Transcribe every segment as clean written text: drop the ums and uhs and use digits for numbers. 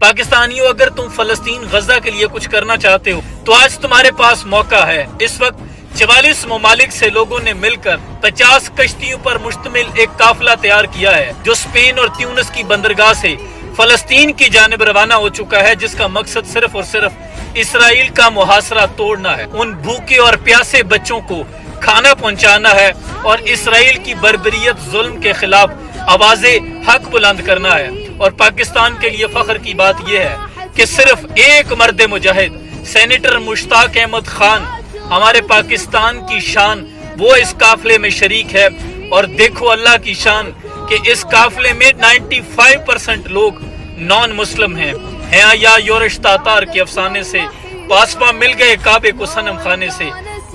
पाकिस्तानियों, अगर तुम फलस्तीन गजा के लिए कुछ करना चाहते हो तो आज तुम्हारे पास मौका है। इस वक्त 44 ममालिक से लोगों ने मिलकर 50 कश्तियों पर मुश्तमिल एक काफिला तैयार किया है जो स्पेन और ट्यूनिस की बंदरगाह से फलस्तीन की जानिब रवाना हो चुका है, जिसका मकसद सिर्फ और सिर्फ इसराइल का मुहासरा तोड़ना है, उन भूखे और प्यासे बच्चों को खाना पहुंचाना है और इसराइल की बर्बरियत जुल्म के खिलाफ आवाज़े हक बुलंद करना है। और पाकिस्तान के लिए फख्र की बात यह है कि सिर्फ एक मर्द मुजाहिद सेनेटर मुश्ताक अहमद खान, हमारे पाकिस्तान की शान, वो इस काफिले में शरीक है। और देखो अल्लाह की शान कि इस काफिले में 95% लोग नॉन मुस्लिम हैं। या योरश तातार के अफसाने से पासपा मिल गए काबे को सनम खाने से,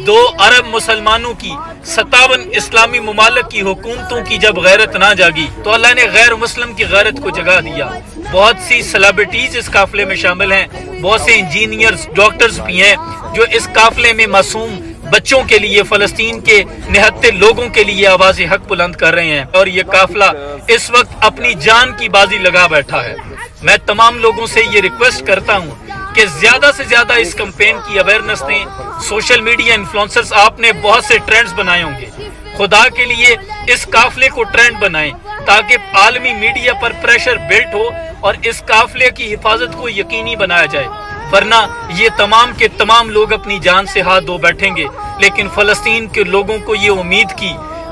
2 अरब मुसलमानों की 57 इस्लामी ममालिक की हुकूमतों की जब गैरत ना जागी तो अल्लाह ने गैर मुस्लिम की गैरत को जगा दिया। बहुत सी सेलिब्रिटीज इस काफिले में शामिल हैं, बहुत से इंजीनियर्स, डॉक्टर्स भी हैं जो इस काफिले में मासूम बच्चों के लिए, फलस्तीन के निहत्ते लोगों के लिए आवाज़ हक बुलंद कर रहे हैं। और ये काफिला इस वक्त अपनी जान की बाजी लगा बैठा है। मैं तमाम लोगों से ये रिक्वेस्ट करता हूँ कि ज्यादा से ज्यादा इस कैंपेन की अवेयरनेस दें। सोशल मीडिया इन्फ्लुएंसर्स, आपने बहुत से ट्रेंड्स बनाए होंगे, खुदा के लिए इस काफिले को ट्रेंड बनाएं ताकि आलमी मीडिया पर प्रेशर बिल्ट हो और इस काफिले की हिफाजत को यकीनी बनाया जाए। वरना ये तमाम के तमाम लोग अपनी जान से हाथ धो बैठेंगे। लेकिन फलस्तीन के लोगों को ये उम्मीद की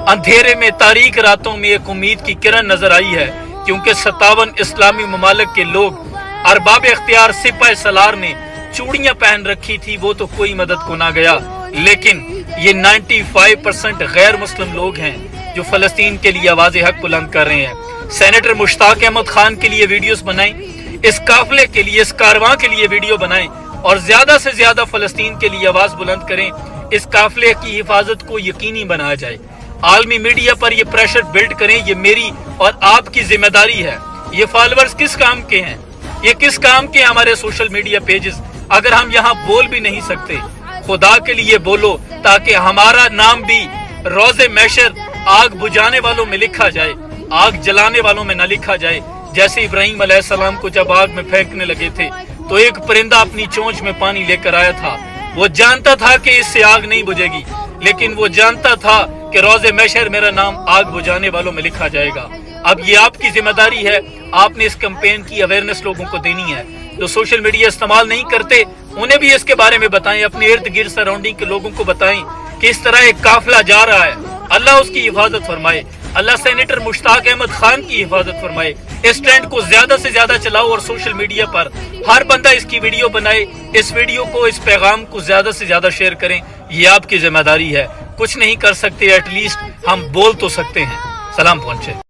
अंधेरे में, तारीक रातों में एक उम्मीद की किरण नजर आई है, क्योंकि 57 इस्लामी ममालिक के लोग, अरबाब इख्तियार सिपाही सलार ने चूड़ियां पहन रखी थी, वो तो कोई मदद को ना गया। लेकिन ये 95% गैर मुस्लिम लोग हैं जो फलस्तीन के लिए आवाज़ हक बुलंद कर रहे हैं। सेनेटर मुश्ताक अहमद खान के लिए वीडियोस बनाएं, इस काफिले के लिए, इस कारवां के लिए वीडियो बनाएं और ज्यादा से ज्यादा फलस्तीन के लिए आवाज बुलंद करें। इस काफिले की हिफाजत को यकीनी बनाया जाए। आलमी मीडिया पर ये प्रेशर बिल्ड करें, ये मेरी और आपकी जिम्मेदारी है। ये फॉलोअर्स किस काम के हैं, ये किस काम के हमारे सोशल मीडिया पेजेस, अगर हम यहाँ बोल भी नहीं सकते, खुदा के लिए बोलो ताकि हमारा नाम भी रोज़े महशर आग बुझाने वालों में लिखा जाए, आग जलाने वालों में न लिखा जाए। जैसे इब्राहिम अलैहिस्सलाम को जब आग में फेंकने लगे थे तो एक परिंदा अपनी चोंच में पानी लेकर आया था। वो जानता था कि इससे आग नहीं बुझेगी, लेकिन वो जानता था कि रोज़े महशर मेरा नाम आग बुझाने वालों में लिखा जाएगा। अब ये आपकी जिम्मेदारी है, आपने इस कैंपेन की अवेयरनेस लोगों को देनी है। जो सोशल मीडिया इस्तेमाल नहीं करते उन्हें भी इसके बारे में बताएं, अपने इर्द गिर्द सराउंडिंग के लोगों को बताएं कि इस तरह एक काफिला जा रहा है। अल्लाह उसकी हिफाजत फरमाए, अल्लाह सेनेटर मुश्ताक अहमद खान की हिफाजत फरमाए। इस ट्रेंड को ज्यादा से ज्यादा चलाओ और सोशल मीडिया पर हर बंदा इसकी वीडियो बनाए, इस वीडियो को, इस पैगाम को ज्यादा से ज्यादा शेयर करें। ये आपकी जिम्मेदारी है। कुछ नहीं कर सकते, एटलीस्ट हम बोल तो सकते हैं। सलाम पहुंचे।